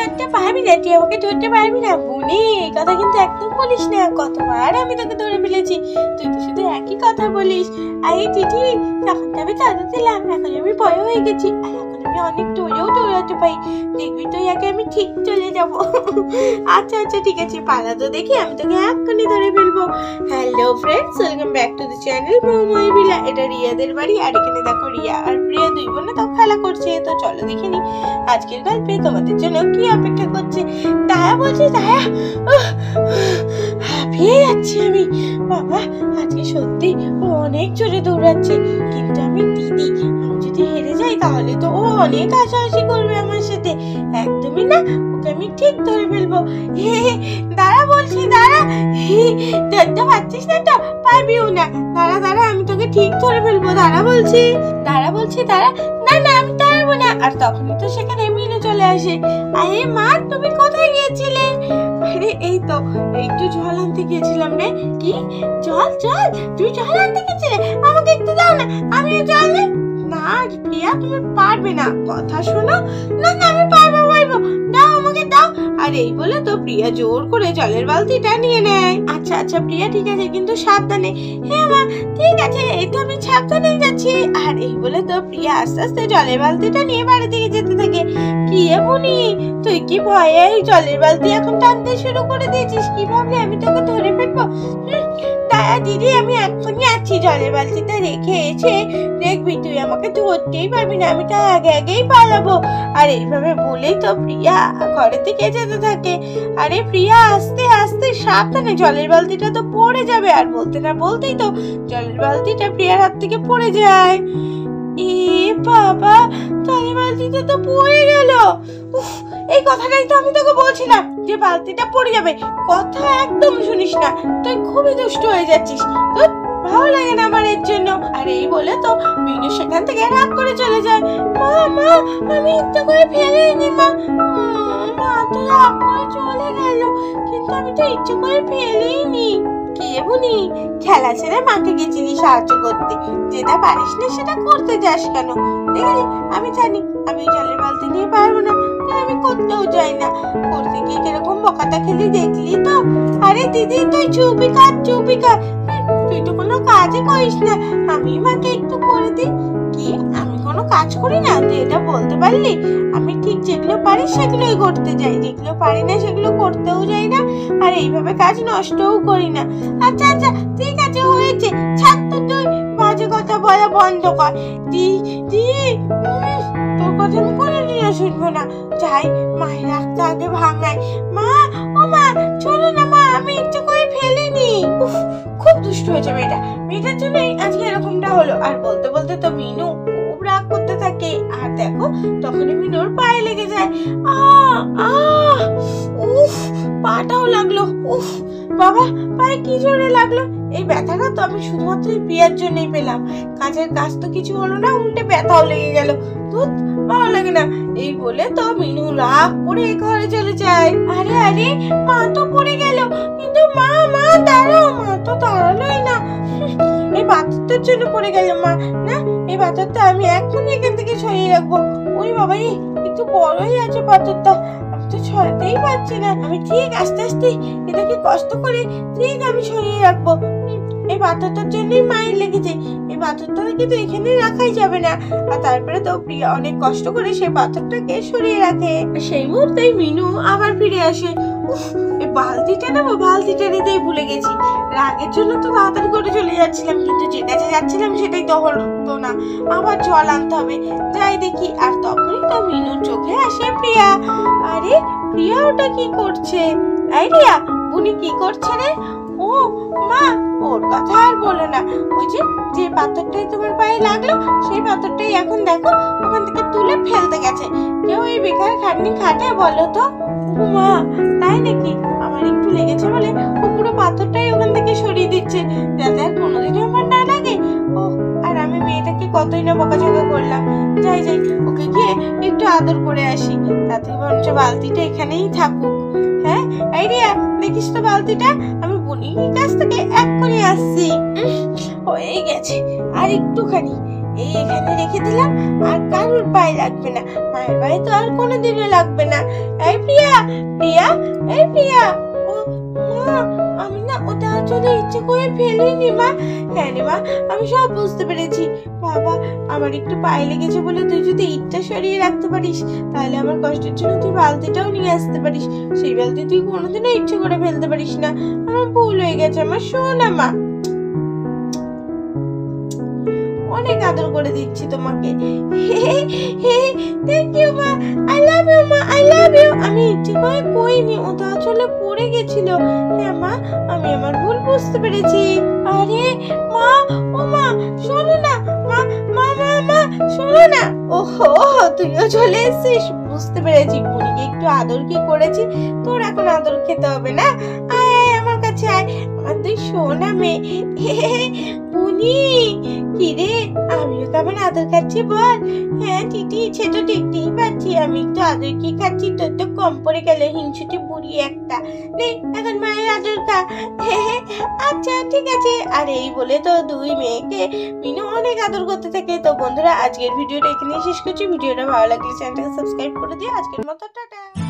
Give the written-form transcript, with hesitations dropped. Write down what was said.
ধরতে পারবি না, তুই আমাকে ধরতে পারবি না। বুনি এই কথা কিন্তু একদম বলিস না, কতবার আমি তোকে ধরে ফেলেছি, তুই তো শুধু একই কথা বলিস। আরে দিদি, তখন তো আমি চাঁদা দিলাম, এখন আমি বড় হয়ে গেছি, আর এখন আমি অনেক দৌড়েও দৌড়াতে পারি, দেখবি তুই আগে আমি ঠিক চলে যাব। আচ্ছা আচ্ছা ঠিক আছে, পালা তো দেখি, আমি তোকে এক্ষুনি ধরে ফেলবো। Hello friends, welcome back to the channel Moumoy Bila. এটা রিয়াদের বাড়ি, আর এখানে দেখো রিয়া আর প্রিয়া দুই বোনে তো খেলা করছে। তো চলো দেখে নি আজকের গল্পে তোমাদের জন্য কি অপেক্ষা করছে। তারা বলছে, তারা হাঁপিয়ে যাচ্ছি আমি, বাবা আজকে সত্যি অনেক জোরে দৌড়াচ্ছে, কিন্তু আমি দিদি, আমি যদি হেরে যাই তাহলে তো ও অনেক হাসাহাসি করবে আমার সাথে, একদমই না, ওকে আমি ঠিক ধরে ফেলবো। দাঁড়া বলছি, দাঁড়া, ধরতে পারছিস না তো, পারবিও না, দাঁড়া দাঁড়া, আমি তোকে ঠিক ধরে ফেলবো, দাঁড়া বলছি, দাঁড়া বলছি, দাঁড়া, না না আমি দাঁড়াবো না। আর তখনই তো সেখানে মিনু চলে আসে। আরে মা, তুমি কোথায় গিয়েছিলে? আরে এই তো একটু জল আনতে গিয়েছিলাম রে। কি জল? জল? তুই জল আনতে গেছিলে? আমাকে একটু দাও না, আমিও জল নেই। না প্রিয়া, তুমি পারবে না, কথা শোনো। না না আমি পারবো, দাও আমাকে দাও। আর এই বলে তো প্রিয়া জোর করে জলের বালতিটা নিয়ে নেয়। আচ্ছা আচ্ছা প্রিয়া ঠিক আছে, কিন্তু সাবধানে। হ্যাঁ মা ঠিক আছে, এই তো আমি সাবধানে যাচ্ছি। আর এই বলে তো প্রিয়া আস্তে আস্তে জলের বালতিটা নিয়ে বাড়ি থেকে যেতে থাকে। কি বুনি, তুই কি ভয়ে এই জলের বালতি এখন টানতে শুরু করে দিয়েছিস? কি ভাবলি আমি তোকে ধরে ফেলবো? দাঁড়া দিদি, আমি এখনই আছি, জলের বালতিটা রেখে এসে দেখবি তুই আমাকে ধরতেই পারবি না, আমি তার আগে আগেই পালাবো। আর এইভাবে বলেই তো প্রিয়া ঘরে থেকে যেতে থাকে। আরে প্রিয়া আস্তে আস্তে সাবধানে, জলের বালতিটা তো পড়ে যাবে। আর বলতে না বলতেই তো জলের বালতিটা প্রিয়ার হাত থেকে পড়ে যায়। এ বাবা, জলের বালতিটা তো পড়ে গেল। এই কথাটাই তো আমি তোকে বলছিলাম যে বালতিটা পড়ে যাবে, কথা একদম শুনিস না, তুই খুবই দুষ্ট হয়ে যাচ্ছিস, তোর ভালো লাগে না আমার এর জন্য। আর এই বলে তো মিনু সেখান থেকে রাগ করে চলে যায়। মা মা, আমি ইচ্ছা করে ফেলিনি মা, মা তো রাগ করে চলে গেল, কিন্তু আমি তো ইচ্ছে করে ফেলিনি। কি বুনি, খেলা ছেড়ে মাকে গেছিলি সাহায্য করতে, যেটা পারিস না সেটা করতে যাস কেন? দেখলি আমি জানি আমি জলের বালতি নিয়ে পারবো না, তাই আমি করতেও যাই না। করতে গিয়ে কিরকম বকাটা খেলি দেখলি তো। আরে দিদি তুই চুপি কর, চুপি কর, তুই তো কোনো কাজই করিস না, আমি মাকে একটু করে দিই। কি আমি কোনো কাজ করি না? তুই এটা বলতে পারলি? আমি ঠিক যেগুলো পারি সেগুলোই করতে যাই, যেগুলো পারি না সেগুলো করতেও যাই না, আর এইভাবে কাজ নষ্টও করি না। আচ্ছা আচ্ছা ঠিক আছে, হয়েছে, ছাড় তো, তুই বাজে কথা বলা বন্ধ কর। দি দি, তোর কথা আমি কোনোদিনও শুনবো না। যাই মায়ের রাখতে আগে ভাঙাই। মা, ও মা, চলো না মা, আমি একটু করে ফেলিনি। খুব দুষ্ট হয়েছে মেয়েটা, মেয়েটার জন্যই আজকে এরকমটা হলো। আর বলতে বলতে তো মিনু খুব রাগ করতে থাকে। আর দেখো তখনই মিনুর পায়ে লেগে যায়। উফ, পাটাও লাগলো। উফ বাবা, পায়ে কি জোরে লাগলো। এই ব্যথাটা তো আমি শুধুমাত্র প্রিয়ার জন্যই পেলাম, কাজের কাজ তো কিছু হলো না, উল্টে ব্যথাও লেগে গেল, ধুৎ ভালো লাগে না। এই বলে তো মিনু রাগ করে ঘরে চলে যায়। আরে আরে, মা তো পড়ে গেল, কিন্তু মা মা দাঁড়াও, মা তো দাঁড়ালোই না। এই পাথরটার জন্য পড়ে গেল মা, না এই পাথরটা আমি এখনই এখান থেকে সরিয়ে রাখবো। ওই বাবা রে, একটু বড়ই আছে পাথরটা, আমি তো সরাতেই পারছি না। আমি ঠিক আস্তে আস্তে এটাকে কষ্ট করে ঠিক আমি সরিয়ে রাখবো। এই পাথরটার জন্যই মায়ের লেগেছে, এই পাথরটা কিন্তু এখানে রাখাই যাবে না। আর তারপরে তো প্রিয়া অনেক কষ্ট করে সেই পাথরটাকে সরিয়ে রাখে। সেই মুহূর্তেই মিনু আবার ফিরে আসে। এই বালতিটা নেবো, বালতিটা নিতেই ভুলে গেছি, রাগের জন্য তো তাড়াতাড়ি করে চলে যাচ্ছিলাম, কিন্তু যেটা যাচ্ছিলাম সেটাই তো হলো না, আবার জল আনতে হবে, যাই দেখি। আর তখনই তো মিনুর চোখে আসে প্রিয়া। আরে প্রিয়া ওটা কি করছে? এই রিয়া, উনি কি করছে রে? ও মা, ওর কথা আর বলো না, ওই যে পাথরটাই তোমার পায়ে লাগলো, সেই পাথরটাই এখন দেখো ওখান থেকে তুলে ফেলতে গেছে। কেউ এই বেকার খাটনি খাটে বলো তো? ও মা, তাই নাকি? আমার একটু লেগেছে বলে ও পুরো পাথরটাই ওখান থেকে সরিয়ে দিচ্ছে, যাতে আর কোনোদিনও আমার না লাগে। ও, আর আমি মেয়েটাকে কতই না বকাঝকা করলাম। যাই যাই, ওকে গিয়ে একটু আদর করে আসি, তাতে বরঞ্চ বালতিটা এখানেই থাকুক। হ্যাঁ এই রিয়া, দেখিস তো বালতিটা, আমি বুনির কাছ থেকে এক্ষুনি আসছি। হয়ে গেছে, আর একটুখানি, এই এখানে রেখে দিলাম, আর কারোর পায়ে লাগবে না, মায়ের পায়ে তো আর কোনোদিনও লাগবে না। এই প্রিয়া, প্রিয়া, এই প্রিয়া। ও মা, আমি না ওটা আসলে ইচ্ছে করে ফেলিনি মা। হ্যাঁ রে মা, আমি সব বুঝতে পেরেছি। বাবা, আমার একটু পায়ে লেগেছে বলে তুই যদি ইটটা সরিয়ে রাখতে পারিস, তাহলে আমার কষ্টের জন্য তুই বালতিটাও নিয়ে আসতে পারিস। সেই বালতি তুই কোনোদিনও ইচ্ছে করে ফেলতে পারিস না। আমার ভুল হয়ে গেছে আমার সোনা মা। অনেক আদর করে দিচ্ছি তোমাকে। থ্যাংক ইউ মা, আই লাভ ইউ মা, আই লাভ ইউ। আমি ইচ্ছে করে কইনি, ওটা আসলে পড়ে গেছিল। হ্যাঁ মা, আমি আমার ভুল বুঝতে পেরেছি। আরে মা, ও মা, শোনো না মা, মা মা মা, শোনো না। ওহো, তুইও চলে এসেছিস, বুঝতে পেরেছি। বুড়িকে একটু আদর কি করেছি, তোর এখন আদর খেতে হবে না। আয় আয় আমার কাছে আয়, আমার তুই সোনা মেয়ে। বুনি, কি রে, আমিও কেমন আদর খাচ্ছি বল? হ্যাঁ টিটি, সে তো দেখতেই পাচ্ছি আমি একটু আদর কি খাচ্ছি, তোর তো কম পড়ে গেল, হিংসুটি বুড়ি একটা। নে এখন মায়ের আদর খা। আচ্ছা ঠিক আছে। আর এই বলে তো দুই মেয়েকে মিনু অনেক আদর করতে থাকে। তো বন্ধুরা, আজকের ভিডিওটা এখানেই শেষ করছি। ভিডিওটা ভালো লাগলে চ্যানেলটাকে সাবস্ক্রাইব করে দিও। আজকের মতো টাটা।